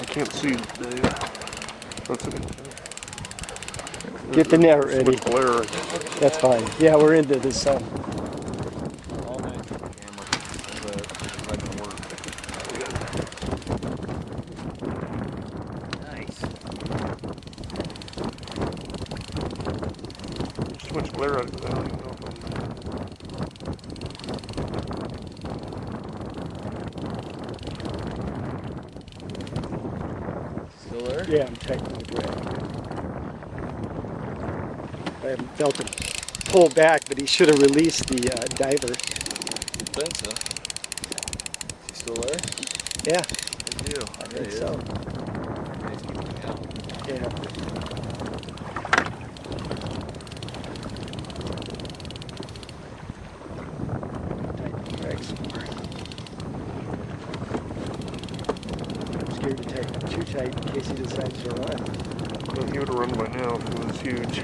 can't see, Dave. That's okay. Get the net ready. Glare. That's fine. Yeah, we're into the sun. All night camera. That can work. Nice. There's too much glare out of it. I don't even know if I'm still there? Yeah, I'm tightening the drag. I haven't felt him pull back, but he should have released the diver. Good sense, huh? Is he still there? Yeah, Good deal. I think so. He's keeping me out. Yeah. Tighten the drag some more. I'm scared to tighten it too tight in case he decides to run. well, he would have run by now if it was huge.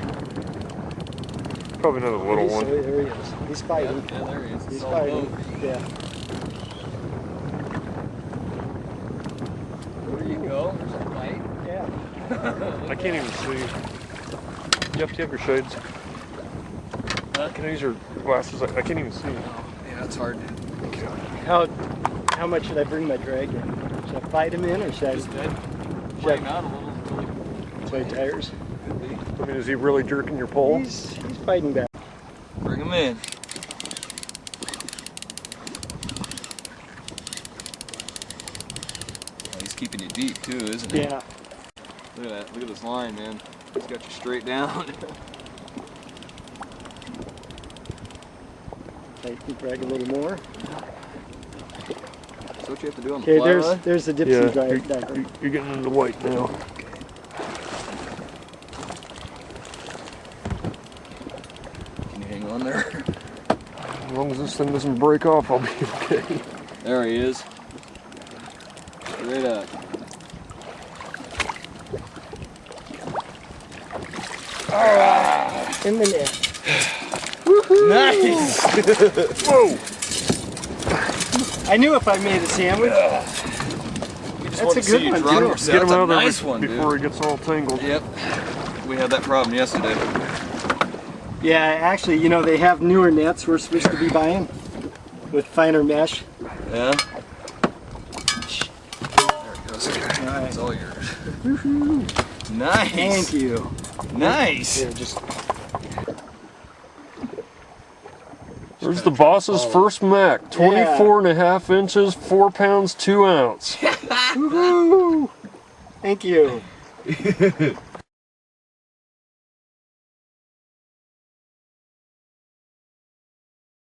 Probably another little one. There he is. He's fighting. Yeah, there he is. He's It's all fighting. boat. Yeah. There you go. There's a fight. Yeah. I can't even see. You have to have your shades. Huh? Can I use your glasses? I can't even see. Yeah, it's hard. How much should I bring my drag in? Should I fight him in or should I Just dead. Should Play I him out a little. play tires? Could be. I mean, is he really jerking your pole? He's fighting back. Bring him in. Oh, he's keeping you deep too, isn't he? Yeah. Look at that. Look at this line, man. He's got you straight down. Tighten the drag a little more. That's what you have to do on the Okay, fly rod? there's the dipsy Yeah, diver. you're getting into white now. Can you hang on there? As long as this thing doesn't break off, I'll be okay. There he is. Straight up. In the net. Nice! Whoa! I knew if I made a sandwich. We just That's want a to see good you one, drop too. yourself. Get him That's out a of there nice one, before dude. he gets all tangled. Yep. We had that problem yesterday. Yeah, actually, you know, they have newer nets we're supposed to be buying with finer mesh. Yeah? There it goes. Alright. It's all yours. Nice! Thank you. Nice! Yeah, just. There's the boss's first Mac. 24.5 inches, 4 pounds, 2 ounce. Woohoo! Thank you.